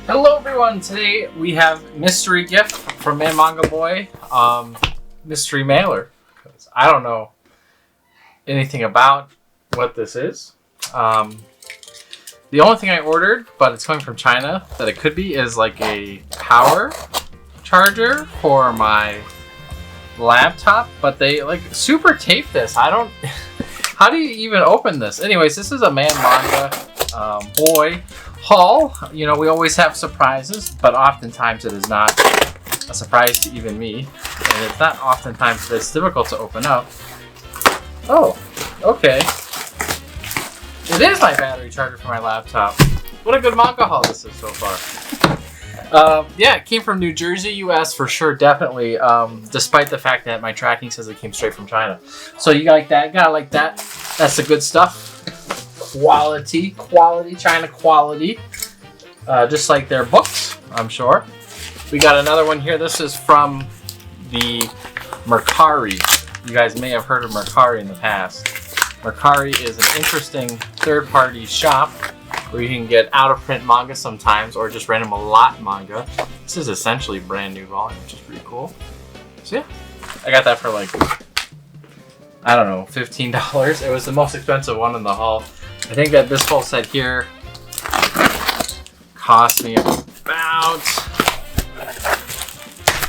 Hello everyone, today we have mystery gift from Manga Boy, mystery mailer. I don't know anything about what this is. The only thing I ordered, but it's coming from China, that it could be is like a power charger for my laptop, but they like super tape this. I don't, how do you even open this? Anyways, this is a Manga Boy haul. You know, we always have surprises, but oftentimes it is not a surprise to even me, and it's not oftentimes this difficult to open up. Oh, okay. It is my battery charger for my laptop. What a good manga haul this is so far. Yeah, it came from New Jersey, US for sure, definitely. Despite the fact that my tracking says it came straight from China. So you like that? Gotta like that. That's the good stuff. Quality, China quality. Just like their books, I'm sure. We got another one here. This is from the Mercari. You guys may have heard of Mercari in the past. Mercari is an interesting third-party shop where you can get out-of-print manga sometimes, or just random lot manga. This is essentially brand new volume, which is pretty cool. So yeah, I got that for like, I don't know, $15. It was the most expensive one in the haul. I think that this whole set here cost me about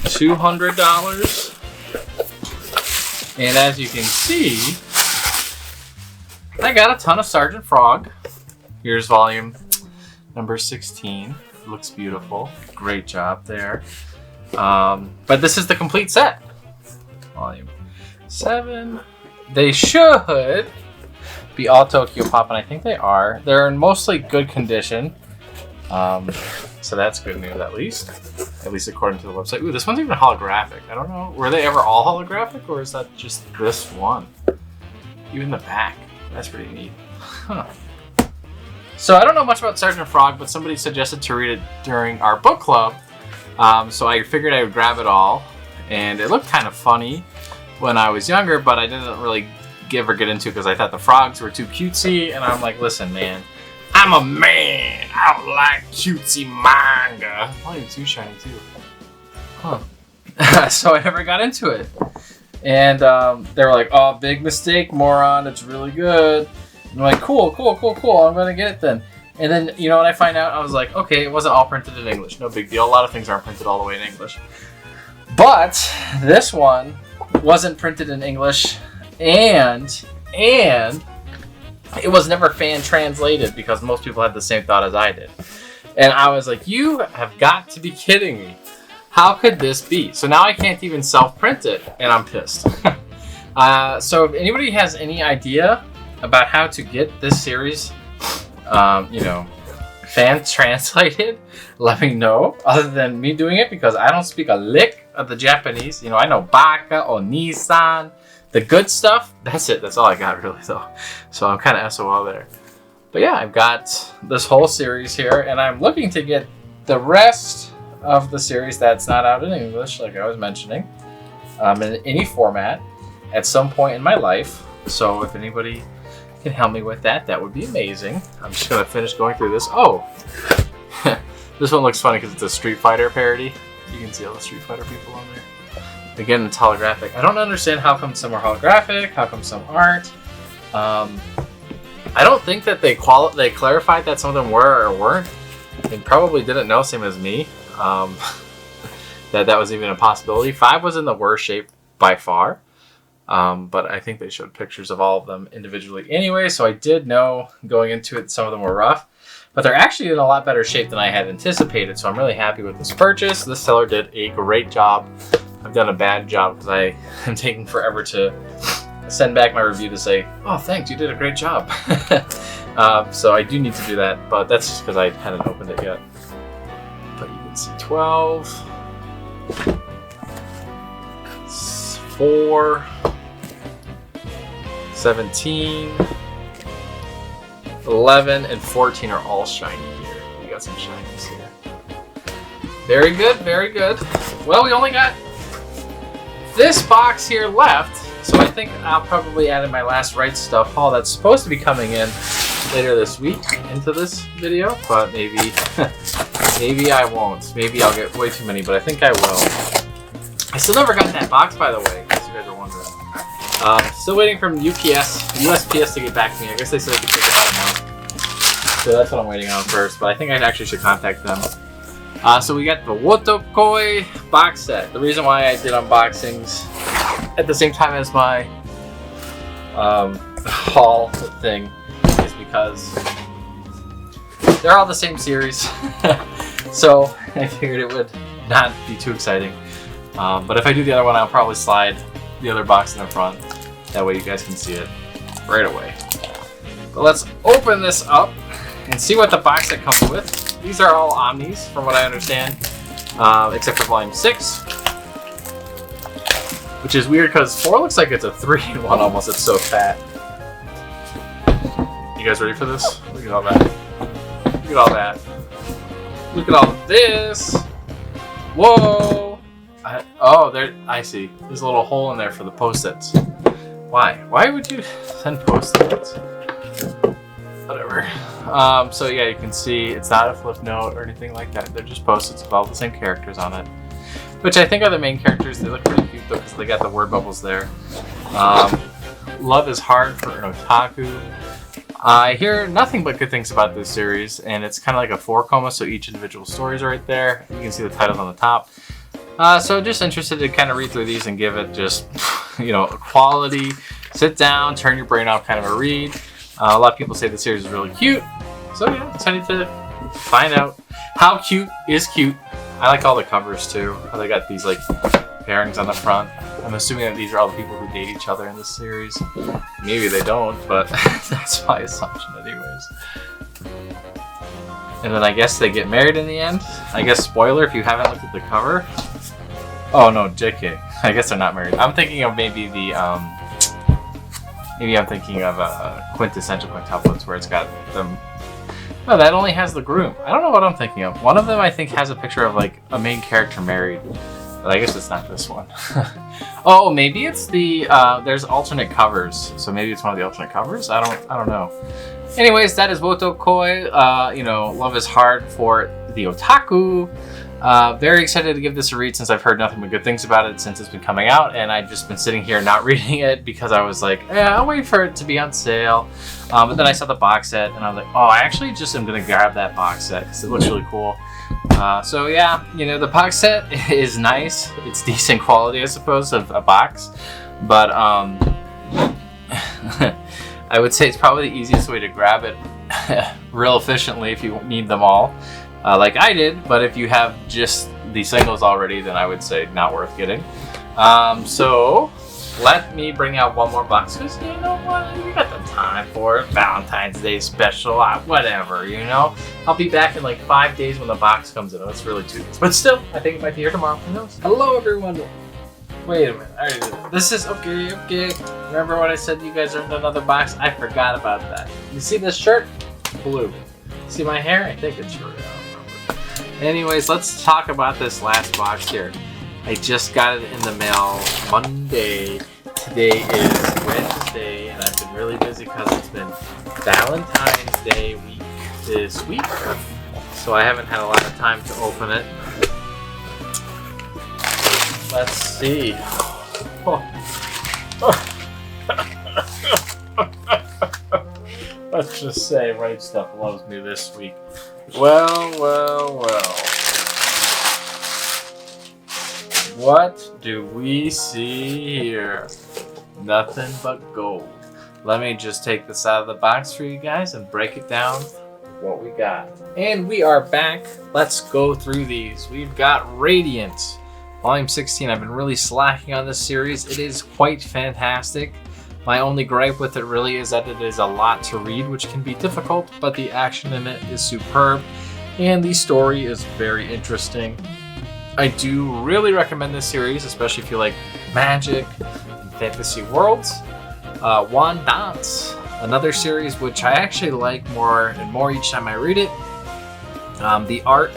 $200. And as you can see, I got a ton of Sergeant Frog. Here's volume number 16. It looks beautiful. Great job there. But this is the complete set. Volume 7. They should be all Tokyo Pop, and I think they are. They're in mostly good condition. So that's good news, at least according to the website. Ooh, this one's even holographic. I don't know. Were they ever all holographic, or is that just this one? Even the back. That's pretty neat. Huh. So I don't know much about Sergeant Frog, but somebody suggested to read it during our book club. So I figured I would grab it all. And it looked kind of funny when I was younger, but I didn't really get into it because I thought the frogs were too cutesy. And I'm like, listen, man, I'm a man. I don't like cutesy manga. Why are you too shiny too? Huh. So I never got into it. And they were like, oh, big mistake, moron. It's really good. And I'm like, cool. I'm going to get it then. And then, you know what I find out? I was like, okay, it wasn't all printed in English. No big deal. A lot of things aren't printed all the way in English. But this one wasn't printed in English. And it was never fan translated because most people had the same thought as I did. And I was like, you have got to be kidding me. How could this be? So now I can't even self-print it, and I'm pissed. So if anybody has any idea about how to get this series, you know, fan translated, let me know. Other than me doing it, because I don't speak a lick of the Japanese. You know, I know Baka or Nissan, the good stuff. That's it. That's all I got really, though. So I'm kind of SOL there. But yeah, I've got this whole series here, and I'm looking to get the rest of the series that's not out in English, like I was mentioning, in any format at some point in my life. So if anybody can help me with that, that would be amazing. I'm just going to finish going through this. Oh, this one looks funny because it's a Street Fighter parody. You can see all the Street Fighter people on there. Again, it's holographic. I don't understand how come some are holographic, how come some aren't. I don't think that they clarified that some of them were or weren't. They probably didn't know, same as me. That was even a possibility. 5 was in the worst shape by far, but I think they showed pictures of all of them individually anyway, so I did know going into it some of them were rough, but they're actually in a lot better shape than I had anticipated, so I'm really happy with this purchase. This seller did a great job. I've done a bad job because I am taking forever to send back my review to say, oh, thanks, you did a great job. So I do need to do that, but that's just because I hadn't opened it yet. But you can see 12, 4, 17, 11, and 14 are all shiny here. We got some shinies here. Very good, very good. Well, we only got this box here left, so I think I'll probably add in my last Right Stuff haul that's supposed to be coming in later this week into this video, but maybe Maybe I won't. Maybe I'll get way too many, but I think I will. I still never got that box, by the way, in case you guys are wondering. Still waiting from USPS to get back to me. I guess they said it could take about a month. So that's what I'm waiting on first, but I think I actually should contact them. So we got the Wotokoi box set. The reason why I did unboxings at the same time as my haul thing is because they're all the same series. So I figured it would not be too exciting. But if I do the other one, I'll probably slide the other box in the front. That way you guys can see it right away. But let's open this up and see what the box set comes with. These are all Omnis, from what I understand, except for Volume 6. Which is weird because 4 looks like it's a 3-in-1 almost. It's so fat. You guys ready for this? Look at all that. Look at all that. Look at all this. Whoa! Oh, there. I see. There's a little hole in there for the post-its. Why? Why would you send post-its? Whatever. So yeah, you can see it's not a flip note or anything like that. They're just post-its with all the same characters on it. Which I think are the main characters. They look pretty cute though because they got the word bubbles there. Love is hard for an otaku. I hear nothing but good things about this series, and it's kind of like a 4-coma, so each individual story is right there. You can see the titles on the top. So just interested to kind of read through these and give it just, you know, a quality, sit down, turn your brain off kind of a read. A lot of people say the series is really cute. So yeah, excited to find out how cute is cute. I like all the covers too. How they got these like pairings on the front. I'm assuming that these are all the people who date each other in this series. Maybe they don't, but that's my assumption anyways. And then I guess they get married in the end. I guess spoiler if you haven't looked at the cover. Oh no, JK. I guess they're not married. I'm thinking of maybe the maybe I'm thinking of quintessential quintuplets where it's got them. No, that only has the groom. I don't know what I'm thinking of. One of them I think has a picture of like a main character married. But I guess it's not this one. Oh, maybe it's the there's alternate covers. So maybe it's one of the alternate covers? I don't know. Anyways, that is Wotokoi. You know, love is hard for the otaku. Very excited to give this a read since I've heard nothing but good things about it since it's been coming out, and I've just been sitting here not reading it because I was like, I'll wait for it to be on sale. But then I saw the box set and I was like, oh, I actually just am gonna grab that box set because it looks really cool. So yeah, you know, the box set is nice. It's decent quality, I suppose, of a box, but I would say it's probably the easiest way to grab it real efficiently if you need them all. Like I did, but if you have just the singles already, then I would say not worth getting. So let me bring out one more box because you know what, you got the time for it. Valentine's Day special, whatever, you know. I'll be back in like 5 days when the box comes in. That's really 2 days, but still, I think it might be here tomorrow. Who knows? Hello, everyone. Wait a minute. I already did it. This is okay. Remember when I said you guys earned another box? I forgot about that. You see this shirt? Blue. See my hair? I think it's red. Anyways, let's talk about this last box here. I just got it in the mail Monday. Today is Wednesday, and I've been really busy because it's been Valentine's Day week this week. So I haven't had a lot of time to open it. Let's see. Let's just say Right Stuff loves me this week. Well. What do we see here? Nothing but gold. Let me just take this out of the box for you guys and break it down what we got. And we are back. Let's go through these. We've got Radiant. Volume 16. I've been really slacking on this series. It is quite fantastic. My only gripe with it really is that it is a lot to read, which can be difficult, but the action in it is superb, and the story is very interesting. I do really recommend this series, especially if you like magic and fantasy worlds. One Dance, another series which I actually like more and more each time I read it. The art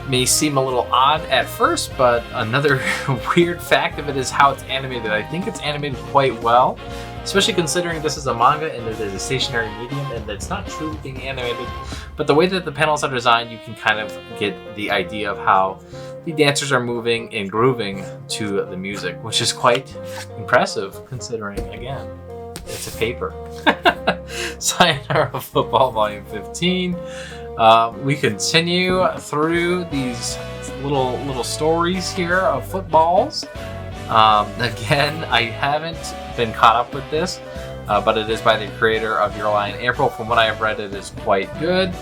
may seem a little odd at first, but another weird fact of it is how it's animated. I think it's animated quite well. especially considering this is a manga and it is a stationary medium and it's not truly being animated. But the way that the panels are designed, you can kind of get the idea of how the dancers are moving and grooving to the music, which is quite impressive considering, again, it's a paper. Sayonara Football Volume 15. We continue through these little stories here of footballs. Again, I haven't been caught up with this, but it is by the creator of Your Lie in April. From what I have read, it is quite good.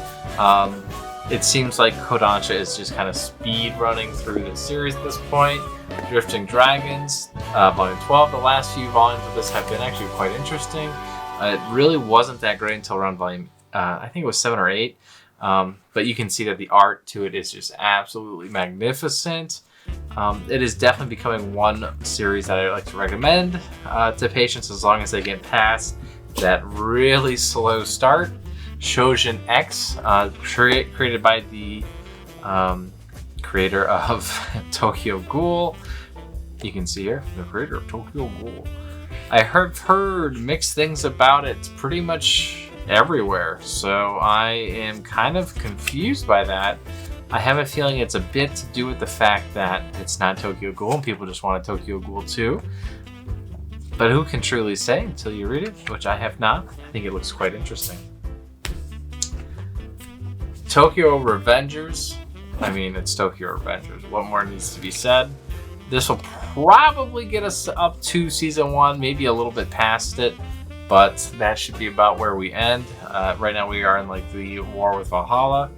It seems like Kodansha is just kind of speed running through the series at this point. Drifting Dragons, Volume 12. The last few volumes of this have been actually quite interesting. It really wasn't that great until around volume, I think it was 7 or 8. But you can see that the art to it is just absolutely magnificent. It is definitely becoming one series that I like to recommend to patients as long as they get past that really slow start. Shojin X, created by the creator of Tokyo Ghoul. You can see here, the creator of Tokyo Ghoul. I have heard mixed things about it pretty much everywhere, so I am kind of confused by that. I have a feeling it's a bit to do with the fact that it's not Tokyo Ghoul and people just want a Tokyo Ghoul 2. But who can truly say until you read it, which I have not. I think it looks quite interesting. Tokyo Revengers. I mean, it's Tokyo Revengers. What more needs to be said? This will probably get us up to season 1, maybe a little bit past it, but that should be about where we end. Right now we are in like the War with Valhalla.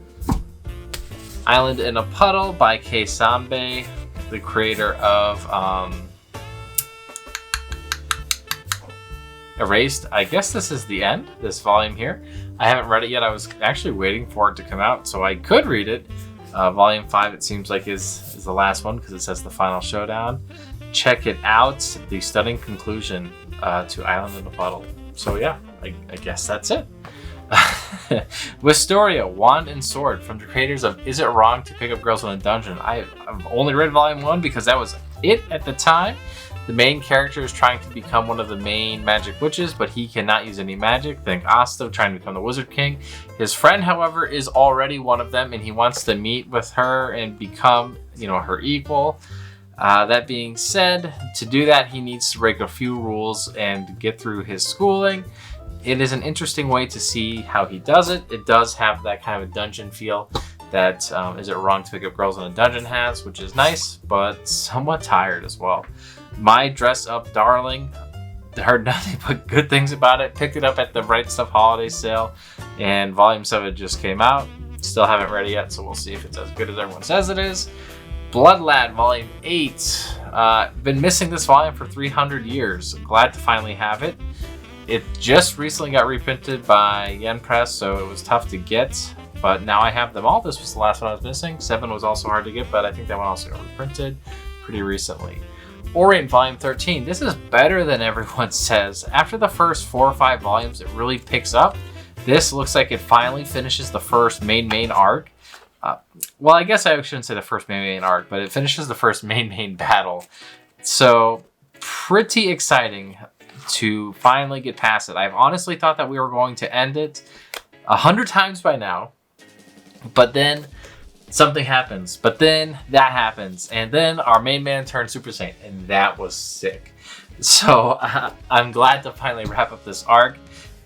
Island in a Puddle by Kei Sanbei, the creator of Erased. I guess this is the end, this volume here. I haven't read it yet. I was actually waiting for it to come out so I could read it. Volume 5, it seems like, is the last one because it says the final showdown. Check it out. The stunning conclusion to Island in a Puddle. So yeah, I guess that's it. Wisteria, Wand and Sword, from the creators of Is It Wrong to Pick Up Girls in a Dungeon? I've only read Volume 1 because that was it at the time. The main character is trying to become one of the main magic witches, but he cannot use any magic. Think Asta trying to become the Wizard King. His friend, however, is already one of them, and he wants to meet with her and become, her equal. That being said, to do that, he needs to break a few rules and get through his schooling. It is an interesting way to see how he does it. It does have that kind of a dungeon feel that Is It Wrong to Pick Up Girls in a Dungeon has, which is nice, but somewhat tired as well. My Dress Up Darling, heard nothing but good things about it. Picked it up at the Right Stuff holiday sale, and Volume 7 just came out. Still haven't read it yet, so we'll see if it's as good as everyone says it is. Blood Lad Volume 8. Been missing this volume for 300 years. Glad to finally have it. It just recently got reprinted by Yen Press, so it was tough to get. But now I have them all. This was the last one I was missing. 7 was also hard to get, but I think that one also got reprinted pretty recently. Orient Volume 13. This is better than everyone says. After the first 4 or 5 volumes, it really picks up. This looks like it finally finishes the first main arc. Well, I guess I shouldn't say the first main arc, but it finishes the first main battle. So, pretty exciting to finally get past it. I've honestly thought that we were going to end it 100 times by now, but then something happens, but then that happens, and then our main man turned Super Saiyan, and that was sick. So I'm glad to finally wrap up this arc.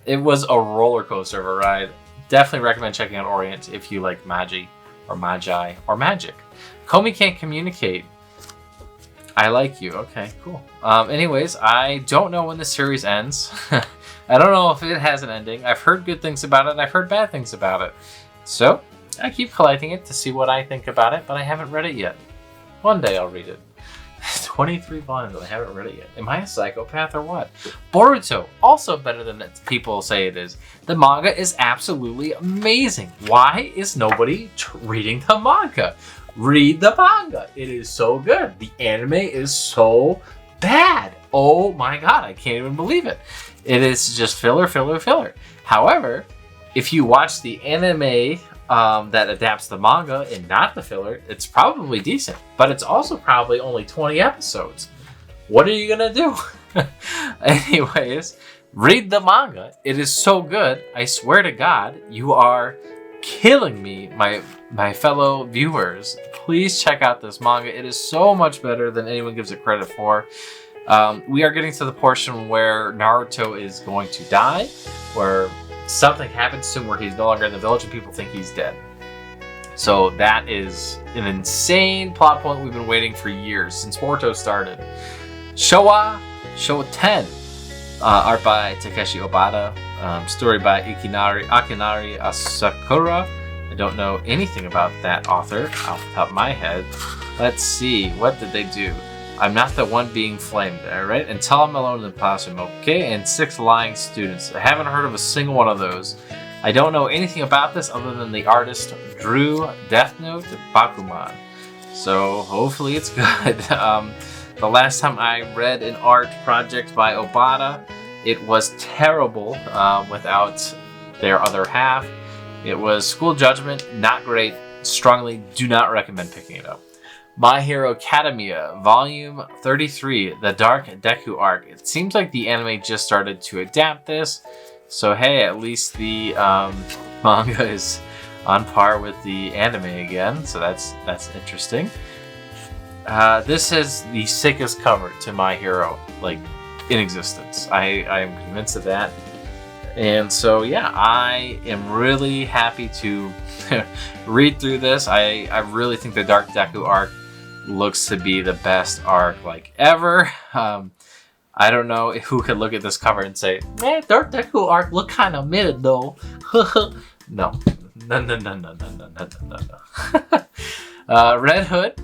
It was a roller coaster of a ride. Definitely recommend checking out Orient if you like magi or magic. Komi Can't Communicate. I like you. Okay, cool. Anyways, I don't know when the series ends. I don't know if it has an ending. I've heard good things about it, and I've heard bad things about it. So I keep collecting it to see what I think about it, but I haven't read it yet. One day I'll read it. 23 volumes and I haven't read it yet. Am I a psychopath or what? Boruto, also better than people say it is. The manga is absolutely amazing. Why is nobody reading the manga? Read the manga. It is so good. The anime is so bad. Oh my god, I can't even believe it. It is just filler. However, if you watch the anime that adapts the manga and not the filler, it's probably decent, but it's also probably only 20 episodes. What are you gonna do? Anyways, read the manga. It is so good. I swear to God, you are killing me, my fellow viewers. Please check out this manga. It is so much better than anyone gives it credit for. We are getting to the portion where Naruto is going to die, where something happens to him where he's no longer in the village and people think he's dead. So that is an insane plot point we've been waiting for years, since Boruto started. Showa 10. Art by Takeshi Obata. Story by Akinari Asakura. I don't know anything about that author off the top of my head. Let's see, what did they do? I'm not the one being flamed, alright? Until I'm alone in the classroom, okay? And 6 lying students. I haven't heard of a single one of those. I don't know anything about this other than the artist drew Death Note Bakuman. So hopefully it's good. The last time I read an art project by Obata, it was terrible without their other half. It was School Judgment, not great. Strongly do not recommend picking it up. My Hero Academia, Volume 33, The Dark Deku Arc. It seems like the anime just started to adapt this. So hey, at least the manga is on par with the anime again. So that's interesting. This is the sickest cover to My Hero, like, in existence. I am convinced of that. And so yeah, I am really happy to read through this. I really think the Dark Deku arc looks to be the best arc like ever. I don't know who could look at this cover and say, "Man, Dark Deku arc look kind of mid though." No. Red Hood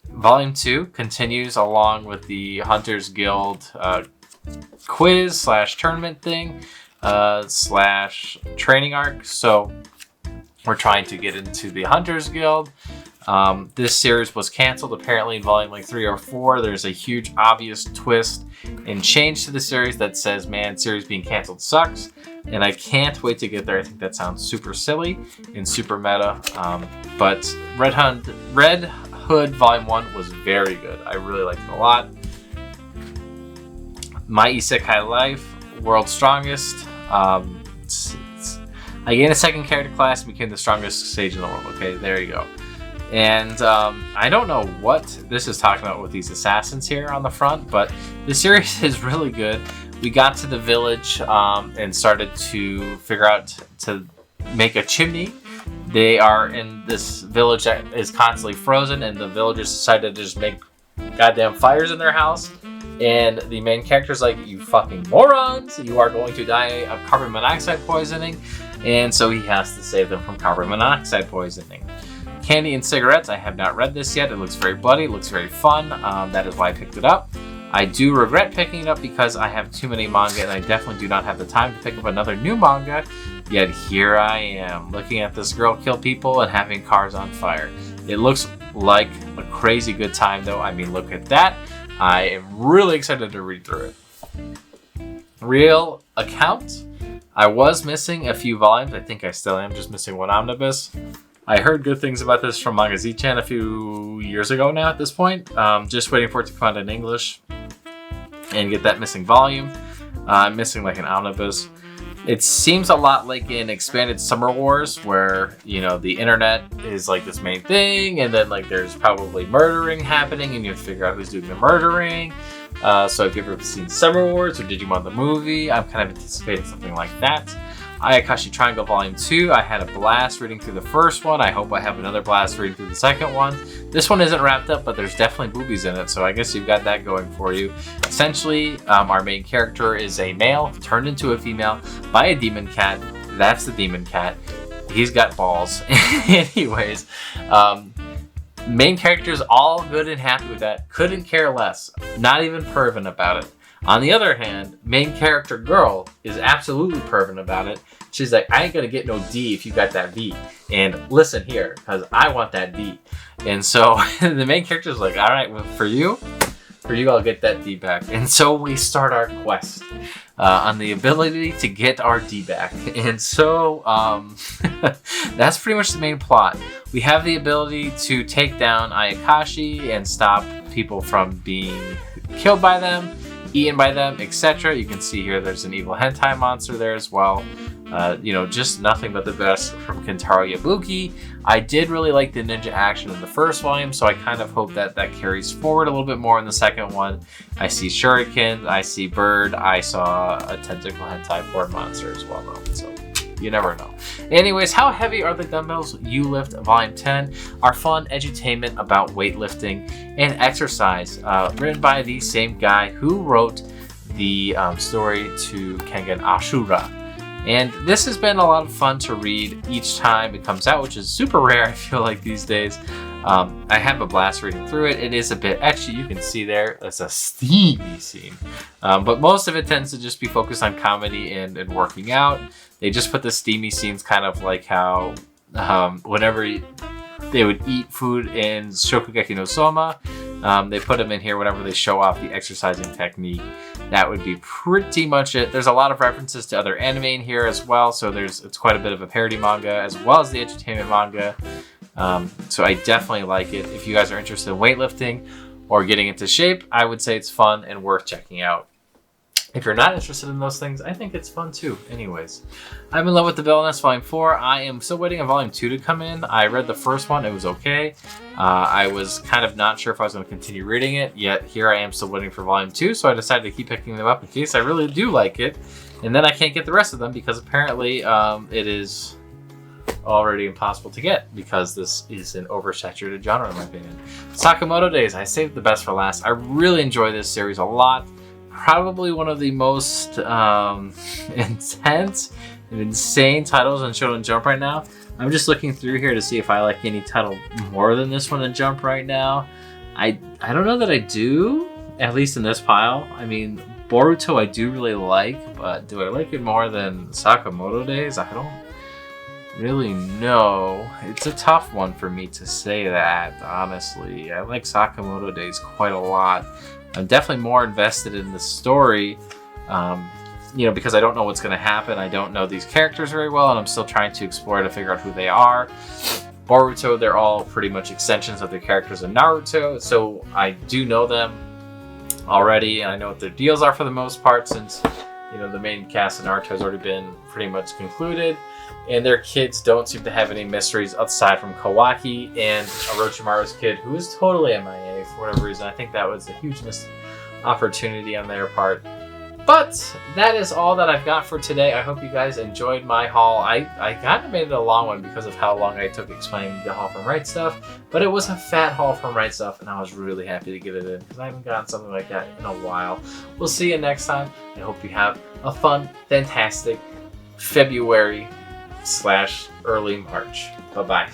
Volume 2 continues along with the Hunters Guild quiz / tournament thing / training arc. So we're trying to get into the Hunters Guild. This series was canceled apparently in volume like 3 or 4. There's a huge obvious twist and change to the series that says, man, series being canceled sucks. And I can't wait to get there. I think that sounds super silly and super meta. But Red Hood Volume 1 was very good. I really liked it a lot. My Isekai Life, World's Strongest. I gained a second character class and became the strongest sage in the world. Okay, there you go. And I don't know what this is talking about with these assassins here on the front, but the series is really good. We got to the village and started to figure out to make a chimney. They are in this village that is constantly frozen, and the villagers decided to just make goddamn fires in their house. And the main character's like, you fucking morons, you are going to die of carbon monoxide poisoning. And so he has to save them from carbon monoxide poisoning. Candy and Cigarettes, I have not read this yet. It looks very bloody, it looks very fun. That is why I picked it up. I do regret picking it up because I have too many manga and I definitely do not have the time to pick up another new manga. Yet here I am, looking at this girl kill people and having cars on fire. It looks like a crazy good time though. I mean, look at that. I am really excited to read through it. Real Account. I was missing a few volumes. I think I still am, just missing one omnibus. I heard good things about this from Manga Z-chan a few years ago now at this point. Just waiting for it to come out in English and get that missing volume. I'm missing like an omnibus. It seems a lot like in Expanded Summer Wars where, you know, the internet is like this main thing and then like there's probably murdering happening and you have to figure out who's doing the murdering. So if you've ever seen Summer Wars or Digimon the movie, I'm kind of anticipating something like that. Ayakashi Triangle Volume 2, I had a blast reading through the first one. I hope I have another blast reading through the second one. This one isn't wrapped up, but there's definitely boobies in it, so I guess you've got that going for you. Essentially, our main character is a male turned into a female by a demon cat. That's the demon cat. He's got balls. Anyways, main character's all good and happy with that. Couldn't care less. Not even pervin about it. On the other hand, main character girl is absolutely pervin about it. She's like, I ain't gonna get no D if you got that V. And listen here, because I want that D. And so the main character's like, all right, well, for you, I'll get that D back. And so we start our quest on the ability to get our D back. And so that's pretty much the main plot. We have the ability to take down Ayakashi and stop people from being killed by them. eaten by them, etc. You can see here there's an evil hentai monster there as well. You know, just nothing but the best from Kentaro Yabuki. I did really like the ninja action in the first volume, so I kind of hope that that carries forward a little bit more in the second one. I see shurikens, I see bird, I saw a tentacle hentai porn monster as well though, so you never know. Anyways, How Heavy Are the Dumbbells You Lift Volume 10 are fun edutainment about weightlifting and exercise, written by the same guy who wrote the story to Kengan Ashura. And this has been a lot of fun to read each time it comes out, which is super rare, I feel like, these days. I have a blast reading through it. It is a bit ecchi, you can see there. It's a steamy scene. But most of it tends to just be focused on comedy and working out. They just put the steamy scenes kind of like how whenever they would eat food in Shokugeki no Soma, they put them in here whenever they show off the exercising technique. That would be pretty much it. There's a lot of references to other anime in here as well, so it's quite a bit of a parody manga as well as the edutainment manga. So I definitely like it. If you guys are interested in weightlifting or getting into shape, I would say it's fun and worth checking out. If you're not interested in those things, I think it's fun too. Anyways, I'm in love with the Villainess Volume 4. I am still waiting on Volume 2 to come in. I read the first one, it was okay. I was kind of not sure if I was going to continue reading it, yet here I am still waiting for Volume 2, so I decided to keep picking them up in case I really do like it. And then I can't get the rest of them because apparently it is already impossible to get because this is an oversaturated genre in my opinion. Sakamoto Days, I saved the best for last. I really enjoy this series a lot. Probably one of the most intense and insane titles on Shonen Jump right now. I'm just looking through here to see if I like any title more than this one in Jump right now. I don't know that I do, at least in this pile. I mean, Boruto I do really like, but do I like it more than Sakamoto Days? I don't really know. It's a tough one for me to say that, honestly. I like Sakamoto Days quite a lot. I'm definitely more invested in the story, you know, because I don't know what's going to happen. I don't know these characters very well, and I'm still trying to explore to figure out who they are. Boruto, they're all pretty much extensions of the characters in Naruto, so I do know them already, and I know what their deals are for the most part, since, you know, the main cast of Naruto has already been pretty much concluded, and their kids don't seem to have any mysteries aside from Kawaki and Orochimaru's kid, who is totally MIA for whatever reason. I think that was a huge missed opportunity on their part. But that is all that I've got for today. I hope you guys enjoyed my haul. I kind of made it a long one because of how long I took explaining the haul from Right Stuff, but it was a fat haul from Right Stuff, and I was really happy to get it in because I haven't gotten something like that in a while. We'll see you next time. I hope you have a fun, fantastic February/early March. Bye-bye.